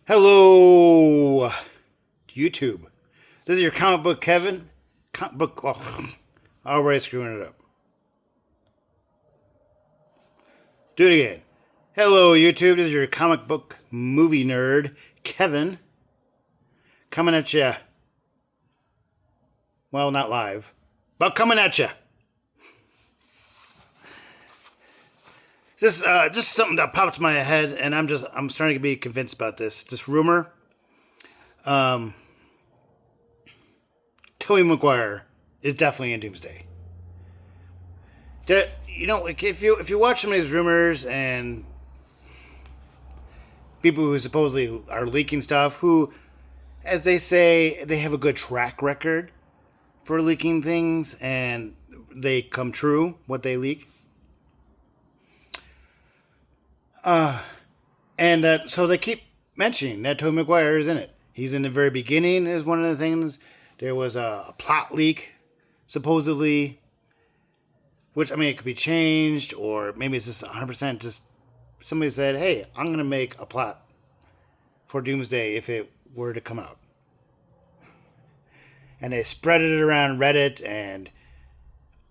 Hello, YouTube. This is your comic book Kevin. Comic book. Oh, already screwing it up. Do it again. Hello, YouTube. This is your comic book movie nerd Kevin. Coming at you. Well, not live, but coming at you. Just something that popped in my head, and I'm starting to be convinced about this. This rumor. Tobey Maguire is definitely in Doomsday. Like if you watch some of these rumors and people who supposedly are leaking stuff, who, as they say, they have a good track record for leaking things, and they come true what they leak. So they keep mentioning that Tobey Maguire is in it. He's in the very beginning is one of the things. There was a plot leak, supposedly, which, I mean, it could be changed, or maybe it's just 100% just somebody said, hey, I'm going to make a plot for Doomsday if it were to come out. And they spread it around Reddit and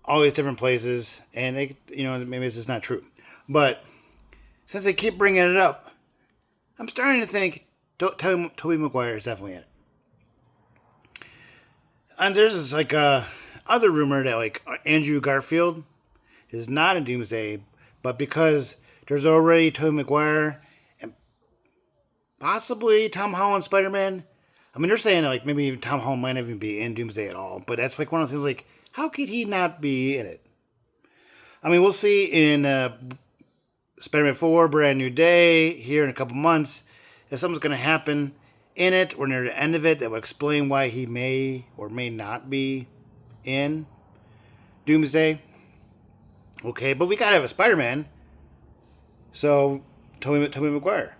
all these different places, and maybe it's just not true. But since they keep bringing it up, I'm starting to think Tobey Maguire is definitely in it. And there's this other rumor that Andrew Garfield is not in Doomsday, but because there's already Tobey Maguire and possibly Tom Holland Spider-Man. I mean, they're saying maybe even Tom Holland might not even be in Doomsday at all, but that's one of those things how could he not be in it? I mean, we'll see in Spider-Man 4, Brand New Day, here in a couple months, if something's going to happen in it or near the end of it that will explain why he may or may not be in Doomsday. Okay, but we got to have a Spider-Man. So, Tobey Maguire.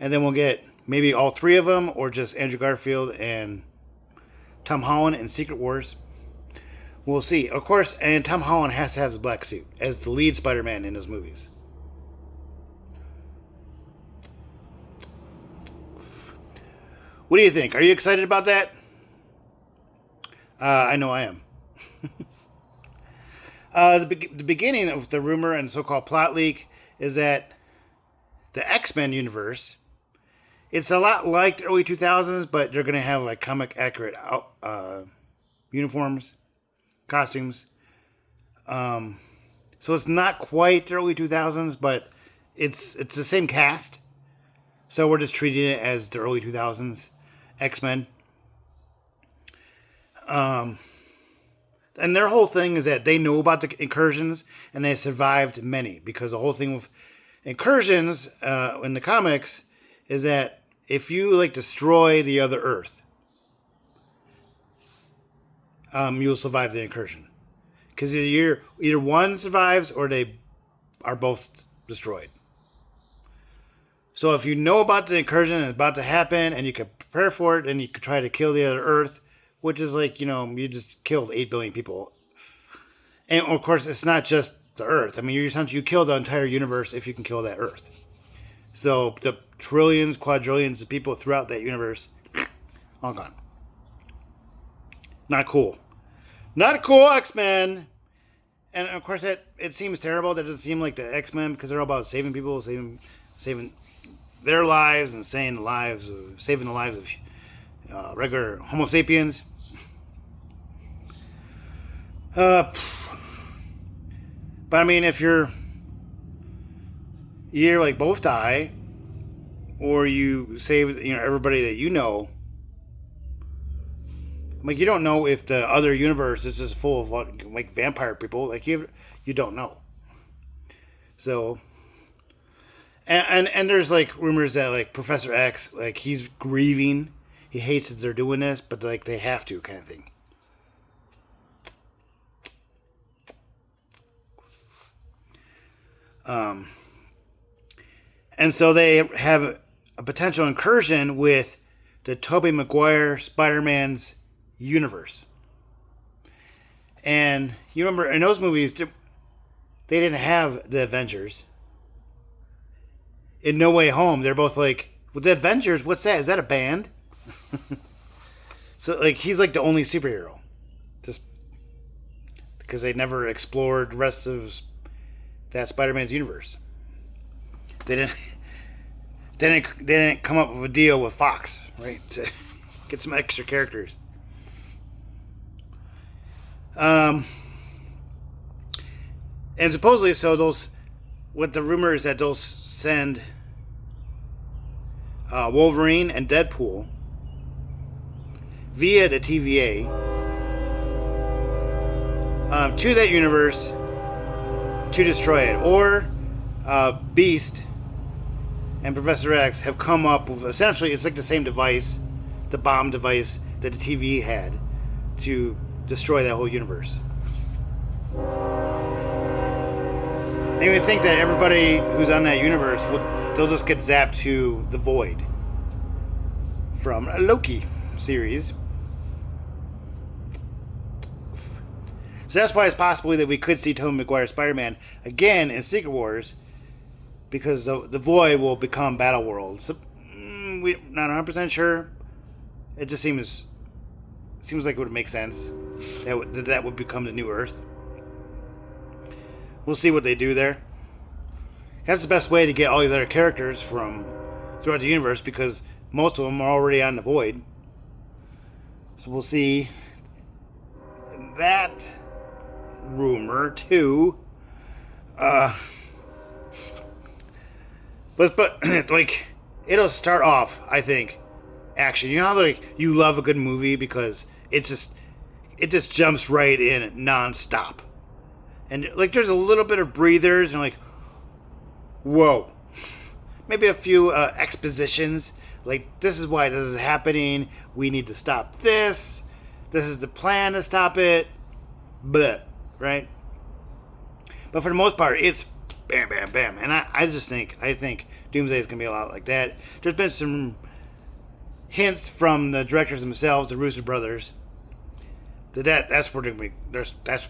And then we'll get maybe all three of them, or just Andrew Garfield and Tom Holland in Secret Wars. We'll see. Of course, and Tom Holland has to have his black suit as the lead Spider-Man in those movies. What do you think? Are you excited about that? I know I am. The beginning of the rumor and so-called plot leak is that the X-Men universe, it's a lot like the early 2000s, but they're going to have comic accurate uniforms, costumes. So it's not quite the early 2000s, but it's the same cast. So we're just treating it as the early 2000s X-Men. And their whole thing is that they know about the incursions and they survived many, because the whole thing with incursions in the comics is that if you destroy the other Earth, you'll survive the incursion, because either one survives or they are both destroyed. So if you know about the incursion and it's about to happen, and you can prepare for it, and you can try to kill the other Earth, which is you just killed 8 billion people. And of course, it's not just the Earth. I mean, you kill the entire universe if you can kill that Earth. So the trillions, quadrillions of people throughout that universe, all gone. Not cool. Not cool, X-Men. And of course, it seems terrible. That doesn't seem like the X-Men, because they're all about saving people, saving their lives and saving the lives of regular Homo sapiens. But I mean, if you both die, or you save everybody that you know, you don't know if the other universe is just full of vampire people. You don't know. So. And there's rumors that Professor X, he's grieving, he hates that they're doing this, but they have to, kind of thing. And so they have a potential incursion with the Tobey Maguire Spider-Man's universe. And you remember in those movies, they didn't have the Avengers. In No Way Home, they're both With the Avengers, what's that? Is that a band? So like he's like the only superhero, just because they never explored the rest of that Spider-Man's universe. They didn't. They didn't come up with a deal with Fox, right, to get some extra characters. And supposedly, so those, what the rumor is that they'll send Wolverine and Deadpool via the TVA to that universe to destroy it, or Beast and Professor X have come up with, essentially it's like the same device, the bomb device that the TV had to destroy that whole universe. And you would think that everybody who's on that universe they'll just get zapped to the Void from a Loki series. So that's why it's possible that we could see Tobey Maguire Spider-Man again in Secret Wars, because the Void will become Battle World. So we're not 100% sure. It just seems like it would make sense that would become the new Earth. We'll see what they do there. That's the best way to get all these other characters from throughout the universe, because most of them are already on the Void. So we'll see that rumor too. But like it'll start off, I think, action. You know how like you love a good movie because it just jumps right in non-stop. And like there's a little bit of breathers and like, whoa. Maybe a few expositions. Like, this is why this is happening. We need to stop this. This is the plan to stop it. Blah. Right? But for the most part, it's bam, bam, bam. And I think Doomsday is going to be a lot like that. There's been some hints from the directors themselves, the Russo brothers, that's where that's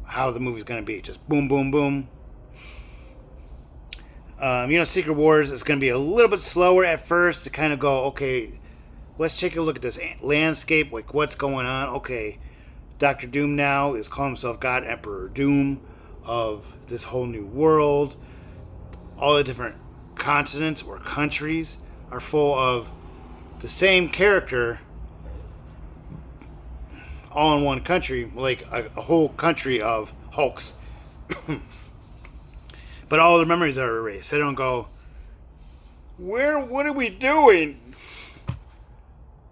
how the movie's going to be. Just boom, boom, boom. Secret Wars is going to be a little bit slower at first to kind of go, okay, let's take a look at this landscape, like what's going on. Okay, Doctor Doom now is calling himself God Emperor Doom of this whole new world. All the different continents or countries are full of the same character, all in one country, like a whole country of Hulks. But all their memories are erased. They don't go, what are we doing?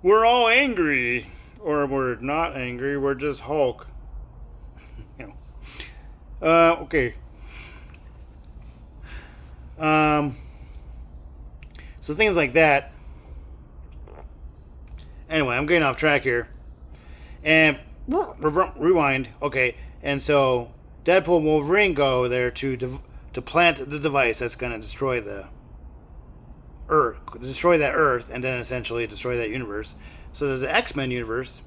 We're all angry. Or we're not angry, we're just Hulk. Okay. So things like that. Anyway, I'm getting off track here. And rewind. Okay, and so Deadpool and Wolverine go there to plant the device that's going to destroy the Earth, destroy that Earth, and then essentially destroy that universe. So there's the X-Men universe.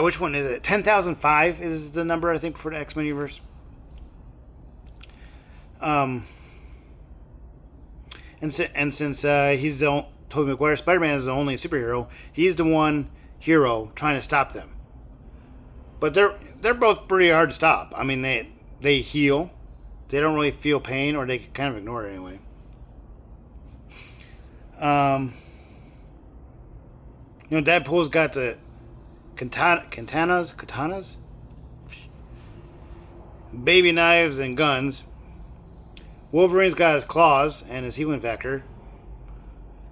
Which one is it? 10,005 is the number, I think, for the X-Men universe. And since he's Tobey Maguire Spider-Man is the only superhero, he's the one hero trying to stop them. But they're both pretty hard to stop. I mean, they heal. They don't really feel pain, or they kind of ignore it anyway. Deadpool's got the katanas, baby knives and guns. Wolverine's got his claws and his healing factor.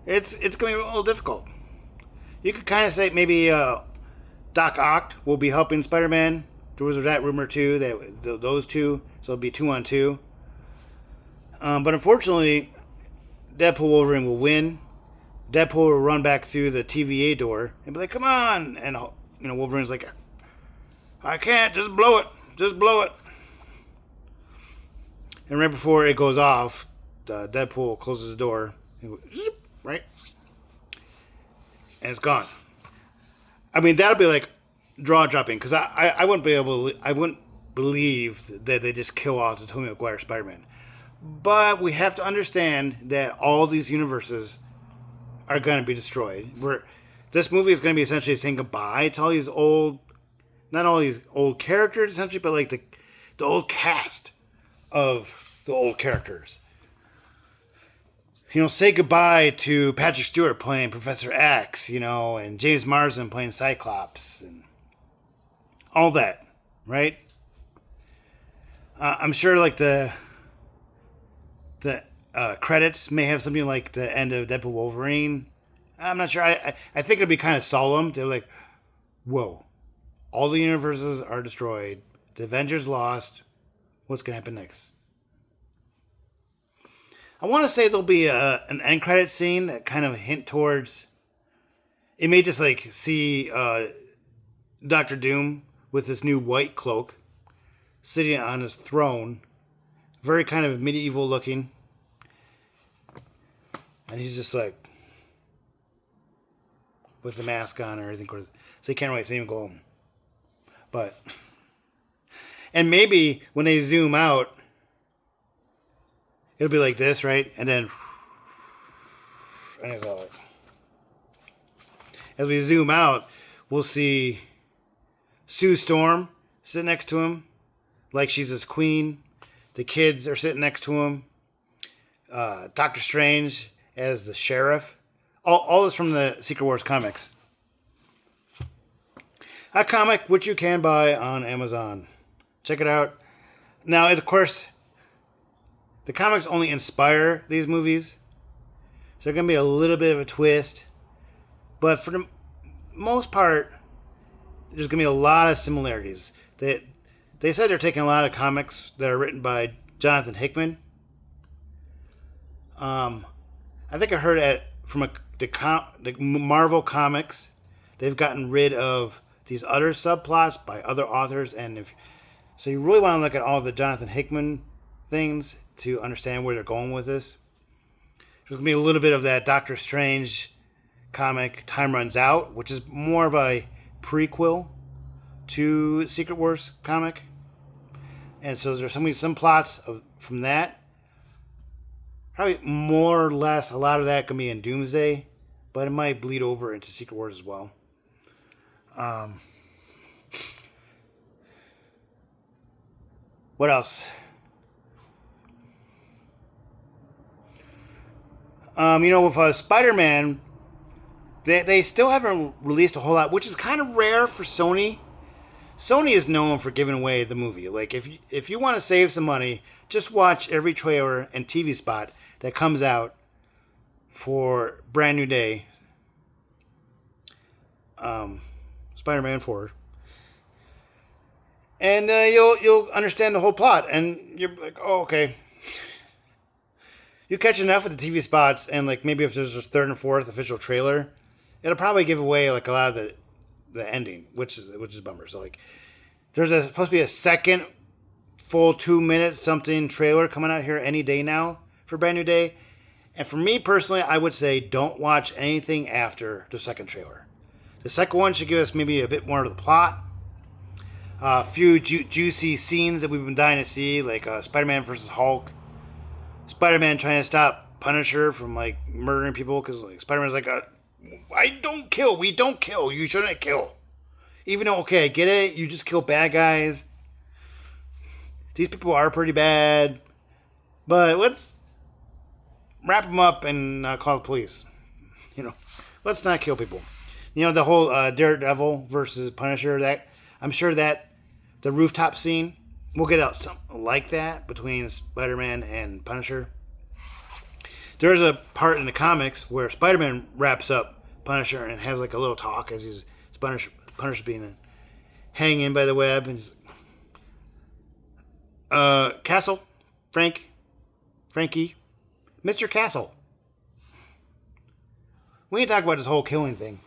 It's going to be a little difficult. You could kind of say maybe Doc Ock will be helping Spider-Man. There was that rumor too, that those two, so it'll be 2-on-2. But unfortunately, Deadpool Wolverine will win. Deadpool will run back through the TVA door and be like, "Come on!" And Wolverine's like, "I can't. Just blow it. Just blow it." And right before it goes off, Deadpool closes the door, right, and it's gone. I mean, that'll be like jaw dropping, because I wouldn't be able to, I wouldn't believe that they just kill off the Tobey Maguire Spider-Man. But we have to understand that all these universes are going to be destroyed. This movie is going to be essentially saying goodbye to all these old, not all these old characters essentially, but like the old cast of the old characters. Say goodbye to Patrick Stewart playing Professor X, and James Marsden playing Cyclops, and all that, right? I'm sure like the credits may have something like the end of Deadpool Wolverine. I'm not sure. I think it'd be kind of solemn. They're like, whoa, all the universes are destroyed. The Avengers lost. What's going to happen next? I want to say there'll be an end credit scene that kind of hint towards. It may just like see Doctor Doom with this new white cloak sitting on his throne. Very kind of medieval looking. And he's just like, with the mask on and everything. So he can't really see him go home. But, and maybe when they zoom out, it'll be like this, right? And then, as we zoom out, we'll see Sue Storm sit next to him, like she's his queen. The kids are sitting next to him. Doctor Strange as the sheriff. All this from the Secret Wars comics. A comic which you can buy on Amazon. Check it out. Now, of course, the comics only inspire these movies. So there's going to be a little bit of a twist. But for the most part, there's going to be a lot of similarities. They said they're taking a lot of comics that are written by Jonathan Hickman. I think I heard from the Marvel Comics, they've gotten rid of these other subplots by other authors, and so you really want to look at all the Jonathan Hickman things to understand where they're going with this. There's going to be a little bit of that Doctor Strange comic, Time Runs Out, which is more of a prequel to Secret Wars comic. And so there's some plots from that. Probably more or less, a lot of that can be in Doomsday, but it might bleed over into Secret Wars as well. What else? With Spider-Man, they still haven't released a whole lot, which is kind of rare for Sony. Sony is known for giving away the movie. Like, if you want to save some money, just watch every trailer and TV spot that comes out for Brand New Day. Spider-Man 4. And you'll understand the whole plot. And you're like, oh, okay. You catch enough of the TV spots, and like maybe if there's a third and fourth official trailer, it'll probably give away like a lot of the ending, which is a bummer. So like, there's supposed to be a second full 2-minute something trailer coming out here any day now for Brand New Day, and for me personally, I would say don't watch anything after the second trailer. The second one should give us maybe a bit more of the plot, a few juicy scenes that we've been dying to see, like Spider-Man versus Hulk, Spider-Man trying to stop Punisher from like murdering people because like Spider-Man's like we don't kill, you shouldn't kill. Even though, okay, I get it, you just kill bad guys. These people are pretty bad. But let's wrap them up and call the police. Let's not kill people. The whole Daredevil versus Punisher, that I'm sure that the rooftop scene, we'll get out something like that between Spider-Man and Punisher. There's a part in the comics where Spider-Man wraps up Punisher and has like a little talk as he's Punisher being hanging by the web, and he's Castle, Frankie, Mr. Castle. We need to talk about this whole killing thing.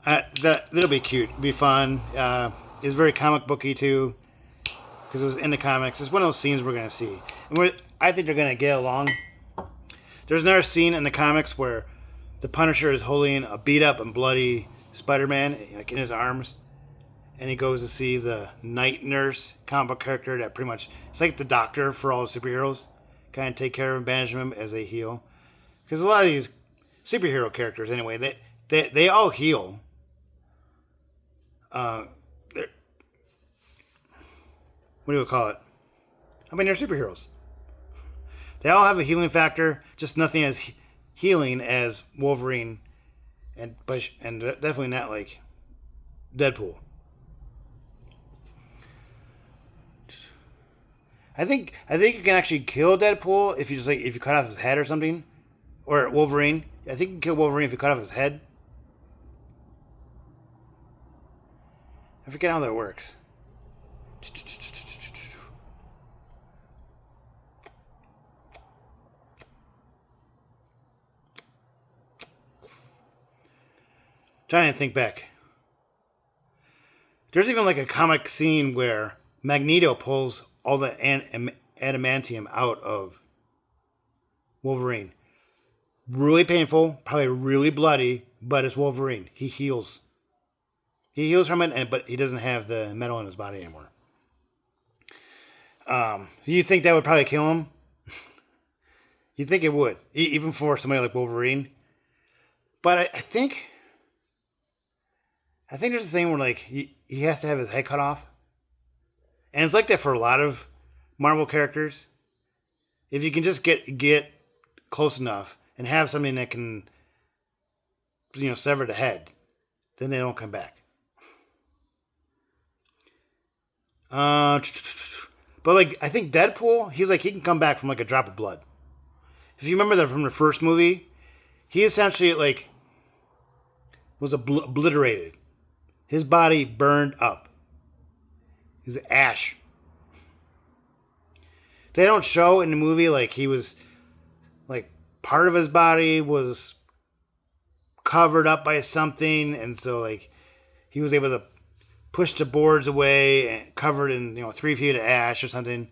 That'll be cute. It'll be fun. It's very comic booky too, because it was in the comics. It's one of those scenes we're gonna see, and I think they're gonna get along. There's another scene in the comics where the Punisher is holding a beat up and bloody Spider-Man like in his arms, and he goes to see the night nurse comic book character that pretty much it's like the doctor for all the superheroes, kind of take care of and bandage them as they heal. Because a lot of these superhero characters, anyway, they all heal. Uh, what do you call it? I mean, they're superheroes. They all have a healing factor, just nothing as healing as Wolverine, and definitely not like Deadpool. I think you can actually kill Deadpool if you just like if you cut off his head or something, or Wolverine. I think you can kill Wolverine if you cut off his head. I forget how that works. Trying to think back. There's even like a comic scene where Magneto pulls all the adamantium out of Wolverine. Really painful, probably really bloody, but it's Wolverine. He heals. He heals from it, but he doesn't have the metal in his body anymore. You think that would probably kill him? You think it would, even for somebody like Wolverine. But I think there's a thing where like he has to have his head cut off, and it's like that for a lot of Marvel characters. If you can just get close enough and have something that can, sever the head, then they don't come back. But like I think Deadpool, he can come back from like a drop of blood. If you remember that from the first movie, he essentially like was obliterated. His body burned up. He's ash. They don't show in the movie like he was like part of his body was covered up by something, and so like he was able to push the boards away and covered in 3 feet of ash or something.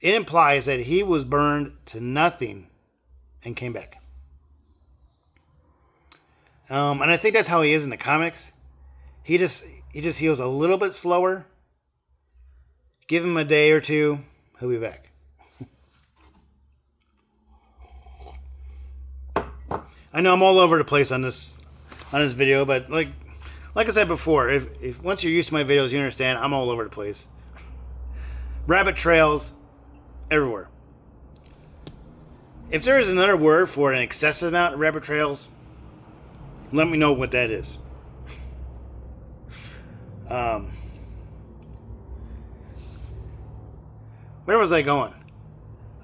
It implies that he was burned to nothing and came back. And I think that's how he is in the comics. He just heals a little bit slower. Give him a day or two, he'll be back. I know I'm all over the place on this video, but like I said before, if once you're used to my videos, you understand I'm all over the place. Rabbit trails everywhere. If there is another word for an excessive amount of rabbit trails, let me know what that is. Where was I going?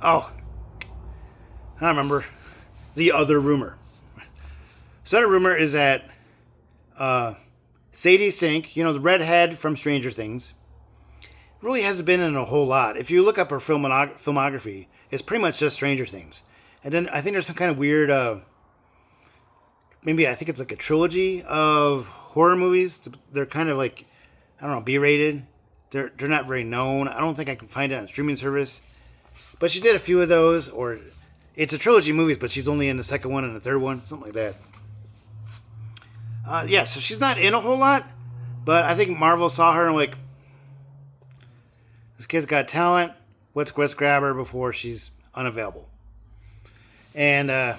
Oh, I remember. The other rumor. So the other rumor is that Sadie Sink, the redhead from Stranger Things, really hasn't been in a whole lot. If you look up her filmography, it's pretty much just Stranger Things. And then I think there's some kind of weird, maybe I think it's like a trilogy of horror movies. They're kind of like, I don't know, B-rated. They're not very known. I don't think I can find it on streaming service. But she did a few of those, or it's a trilogy of movies, but she's only in the second one and the third one, something like that. So she's not in a whole lot, but I think Marvel saw her and like, this kid's got talent. Let's grab her before she's unavailable. And the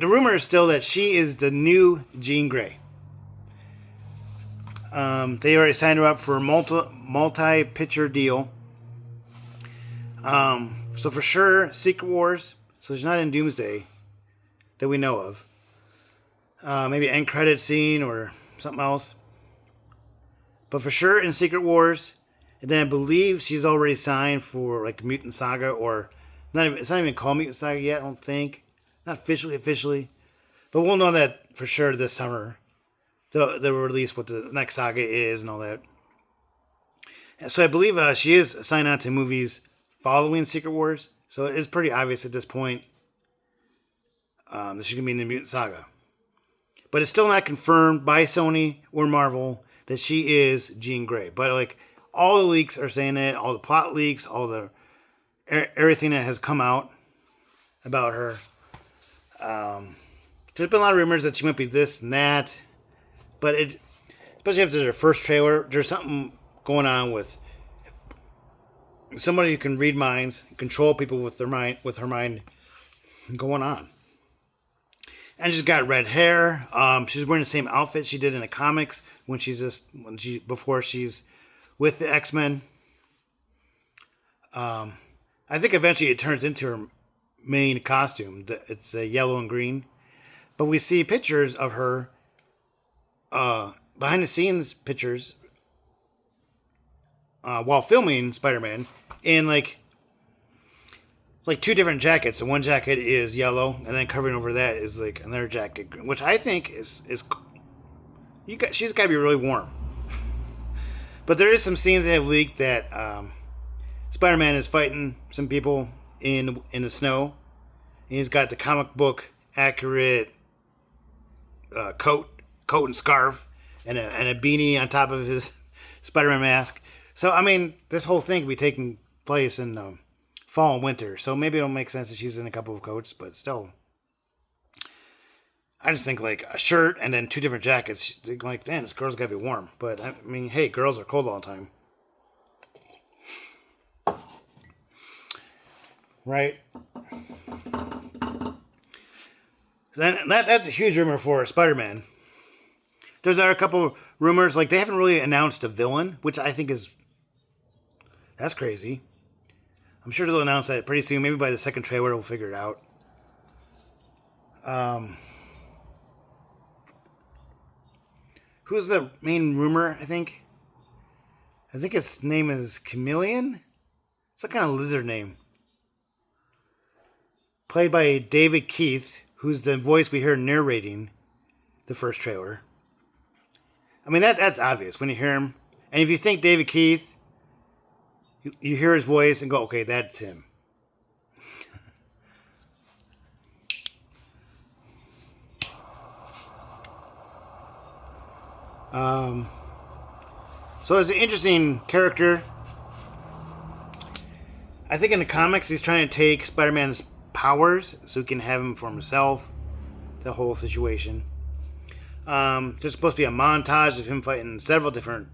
rumor is still that she is the new Jean Grey. They already signed her up for a multi-picture deal. So for sure, Secret Wars. So she's not in Doomsday that we know of. Maybe end credit scene or something else. But for sure in Secret Wars. And then I believe she's already signed for like Mutant Saga, or it's not even called Mutant Saga yet, I don't think. Not officially. But we'll know that for sure this summer. They'll release what the next saga is and all that. And so I believe she is signed on to movies following Secret Wars. So it's pretty obvious at this point that she's going to be in the Mutant Saga. But it's still not confirmed by Sony or Marvel that she is Jean Grey. But like all the leaks are saying it, all the plot leaks, all the everything that has come out about her. There's been a lot of rumors that she might be this and that. But it's especially after their first trailer, there's something going on with somebody who can read minds, control people with her mind going on. And she's got red hair. She's wearing the same outfit she did in the comics before she's with the X-Men. I think eventually it turns into her main costume. It's yellow and green. But we see pictures of her, behind the scenes pictures, while filming Spider-Man, in like two different jackets. So one jacket is yellow, and then covering over that is like another jacket, which I think is she's got to be really warm. But there is some scenes that have leaked that Spider-Man is fighting some people in the snow. And he's got the comic book accurate coat and scarf and a beanie on top of his Spider-Man mask. So I mean, this whole thing could be taking place in fall and winter. So maybe it'll make sense that she's in a couple of coats, but still, I just think like a shirt and then two different jackets. Like, damn, this girl's gotta be warm. But I mean, hey, girls are cold all the time. Right? Then that's a huge rumor for Spider-Man. There's a couple rumors, like they haven't really announced a villain, which I think that's crazy. I'm sure they'll announce that pretty soon. Maybe by the second trailer we'll figure it out. Who's the main rumor, I think his name is Chameleon? It's a kind of lizard name. Played by David Keith, who's the voice we hear narrating the first trailer. I mean, that's obvious when you hear him. And if you think David Keith, you hear his voice and go, okay, that's him. So it's an interesting character. I think in the comics he's trying to take Spider-Man's powers so he can have him for himself. The whole situation. There's supposed to be a montage of him fighting several different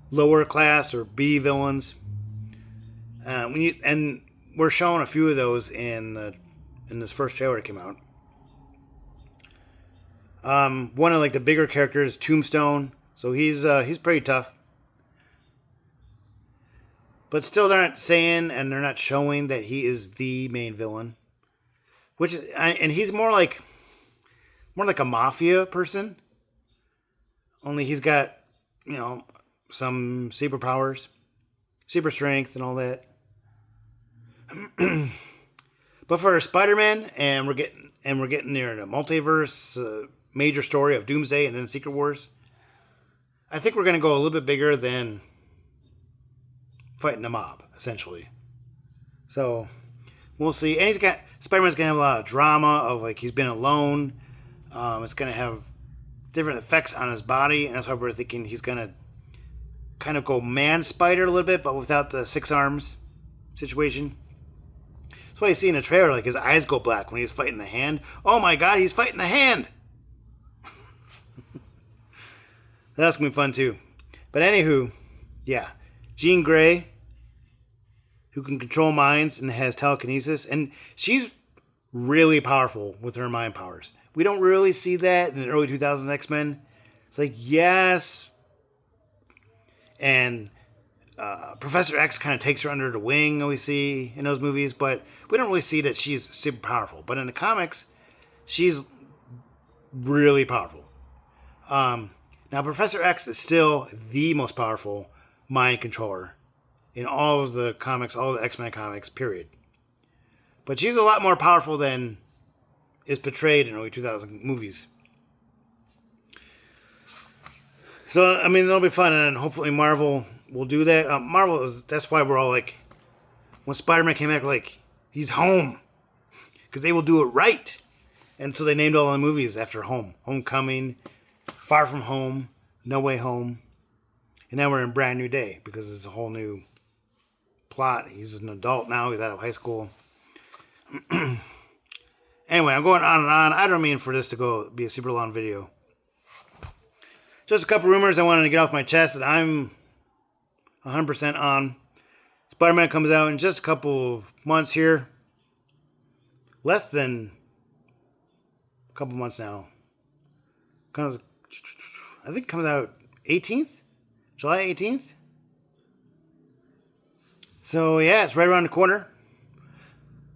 lower class or B villains. And we're showing a few of those in this first trailer that came out. One of like the bigger characters, Tombstone. So he's pretty tough. But still, they're not saying and they're not showing that he is the main villain. And he's more like a mafia person. Only he's got, some superpowers, super strength, and all that. But for Spider-Man, and we're getting near the multiverse major story of Doomsday and then Secret Wars. I think we're going to go a little bit bigger than fighting the mob, essentially. So we'll see. And Spider-Man's going to have a lot of drama of like he's been alone. It's going to have different effects on his body, and that's why we're thinking he's going to kind of go man-spider a little bit, but without the 6 arms situation. That's why you see in the trailer, like his eyes go black when he's fighting the Hand. Oh my god, he's fighting the Hand! That's going to be fun too. But anywho, yeah. Jean Grey, who can control minds and has telekinesis, and she's really powerful with her mind powers. We don't really see that in the early 2000s X-Men. It's like, yes. And Professor X kind of takes her under the wing, we see in those movies, but we don't really see that she's super powerful. But in the comics, she's really powerful. Now, Professor X is still the most powerful mind controller in all of the comics, all of the X-Men comics, period. But she's a lot more powerful than is portrayed in early 2000 movies. So, I mean, it'll be fun, and hopefully Marvel will do that. That's why we're all like, when Spider-Man came back, we're like, he's home. Because they will do it right. And so they named all the movies after home. Homecoming, Far From Home, No Way Home. And now we're in Brand New Day, because it's a whole new plot. He's an adult now, he's out of high school. Anyway, I'm going on and on. I don't mean for this to be a super long video. just a couple rumors I wanted to get off my chest that I'm 100% on. Spider-Man comes out in just a couple of months here. Less than a couple months now. I think it comes out 18th? July 18th? So yeah, it's right around the corner.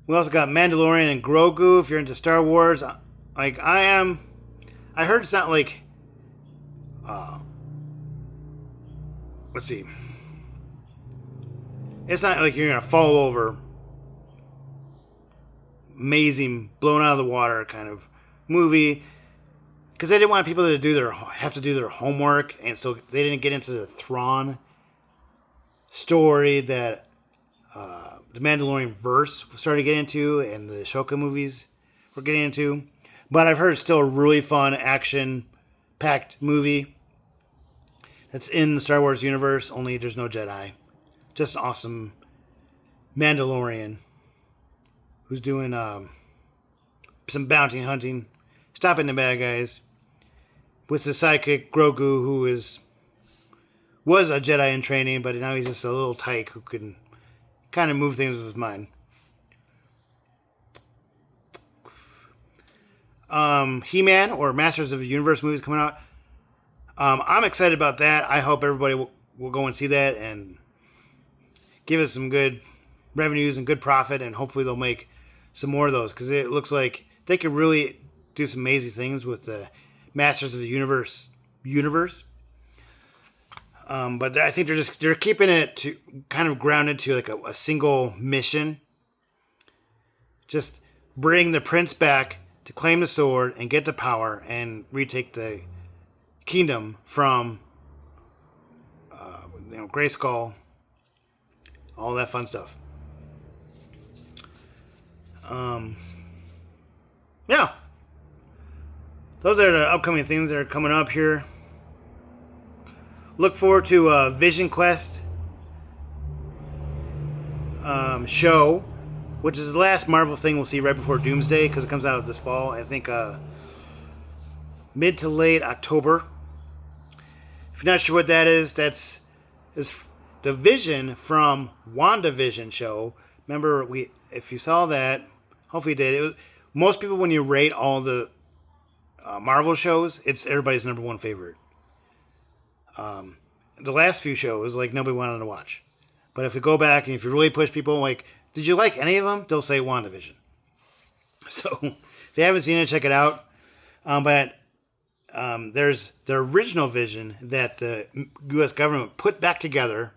We also got Mandalorian and Grogu if you're into Star Wars. Like I am. I heard it's not like let's see. It's not like you're gonna fall over. Amazing, blown out of the water kind of movie. Because they didn't want people to have to do their homework, and so they didn't get into the Thrawn story that the Mandalorian verse started to get into, and the Ahsoka movies were getting into. But I've heard it's still a really fun, action-packed movie that's in the Star Wars universe, only there's no Jedi. Just an awesome Mandalorian who's doing some bounty hunting, stopping the bad guys, with the sidekick Grogu, who was a Jedi in training, but now he's just a little tyke who can kind of move things with his mind. He-Man or Masters of the Universe movies coming out. I'm excited about that. I hope everybody will go and see that and give us some good revenues and good profit, and hopefully they'll make some more of those, because it looks like they could really do some amazing things with the Masters of the universe. But I think they're keeping it to kind of grounded to like a single mission. Just bring the prince back to claim the sword and get the power and retake the kingdom from Grayskull, all that fun stuff. Yeah. Those are the upcoming things that are coming up here. Look forward to Vision Quest show, which is the last Marvel thing we'll see right before Doomsday, because it comes out this fall. I think mid to late October. If you're not sure what that is the Vision from WandaVision show. Remember, if you saw that, hopefully you did. Most people, when you rate all the Marvel shows, it's everybody's number one favorite. The last few shows, like, nobody wanted to watch. But if you go back and if you really push people, like, did you like any of them? They'll say WandaVision. So, if you haven't seen it, check it out. But there's the original Vision that the U.S. government put back together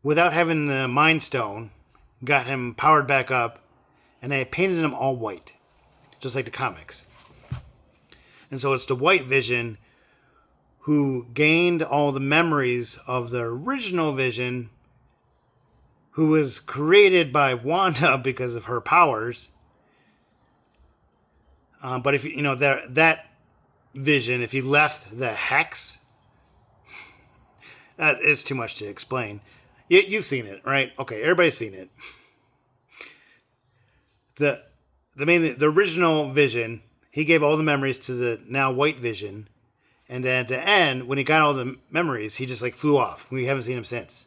without having the Mind Stone, got him powered back up, and they painted him all white, just like the comics. And so it's the White Vision who gained all the memories of the original Vision, who was created by Wanda because of her powers. But if you know that Vision, if he left the hex, that is too much to explain. You've seen it, right? Okay, everybody's seen it. The original Vision, he gave all the memories to the now White Vision, and then at the end, when he got all the memories, he just like flew off. We haven't seen him since.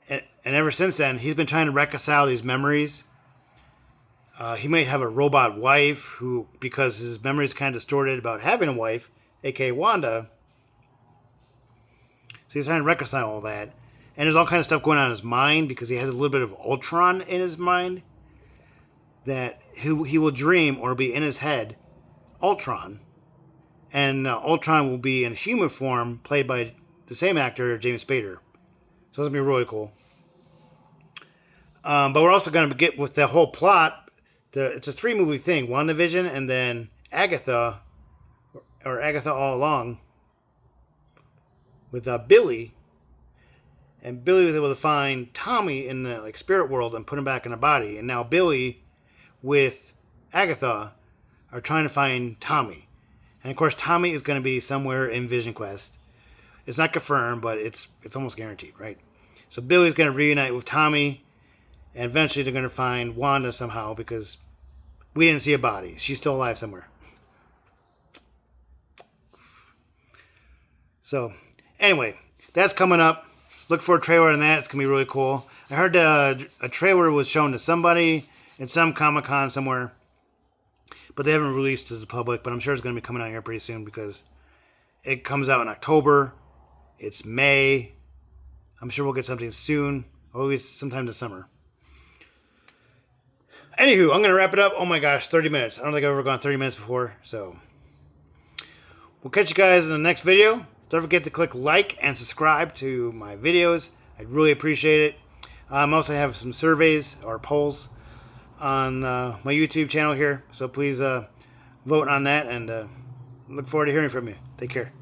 And ever since then, he's been trying to reconcile these memories. He might have a robot wife who, because his memory is kind of distorted about having a wife, aka Wanda. So he's trying to reconcile all that. And there's all kind of stuff going on in his mind because he has a little bit of Ultron in his mind. That he will dream or be in his head Ultron. And Ultron will be in human form, played by the same actor, James Spader. So it's going to be really cool. But we're also going to get with the whole plot. It's a 3-movie thing. WandaVision and then Agatha, or Agatha All Along, with Billy. And Billy was able to find Tommy in the spirit world and put him back in the body. And now Billy, with Agatha, are trying to find Tommy. And of course, Tommy is going to be somewhere in Vision Quest. It's not confirmed, but it's almost guaranteed, right? So Billy's going to reunite with Tommy, and eventually they're going to find Wanda somehow because we didn't see a body. She's still alive somewhere. So, anyway, that's coming up. Look for a trailer on that. It's going to be really cool. I heard a trailer was shown to somebody at some Comic-Con somewhere, but they haven't released it to the public. But I'm sure it's going to be coming out here pretty soon because it comes out in October. It's May. I'm sure we'll get something soon, or at least sometime this summer. Anywho, I'm going to wrap it up. Oh my gosh, 30 minutes. I don't think I've ever gone 30 minutes before. So, we'll catch you guys in the next video. Don't forget to click like and subscribe to my videos. I'd really appreciate it. I also have some surveys or polls on my YouTube channel here. So please vote on that, and look forward to hearing from you. Take care.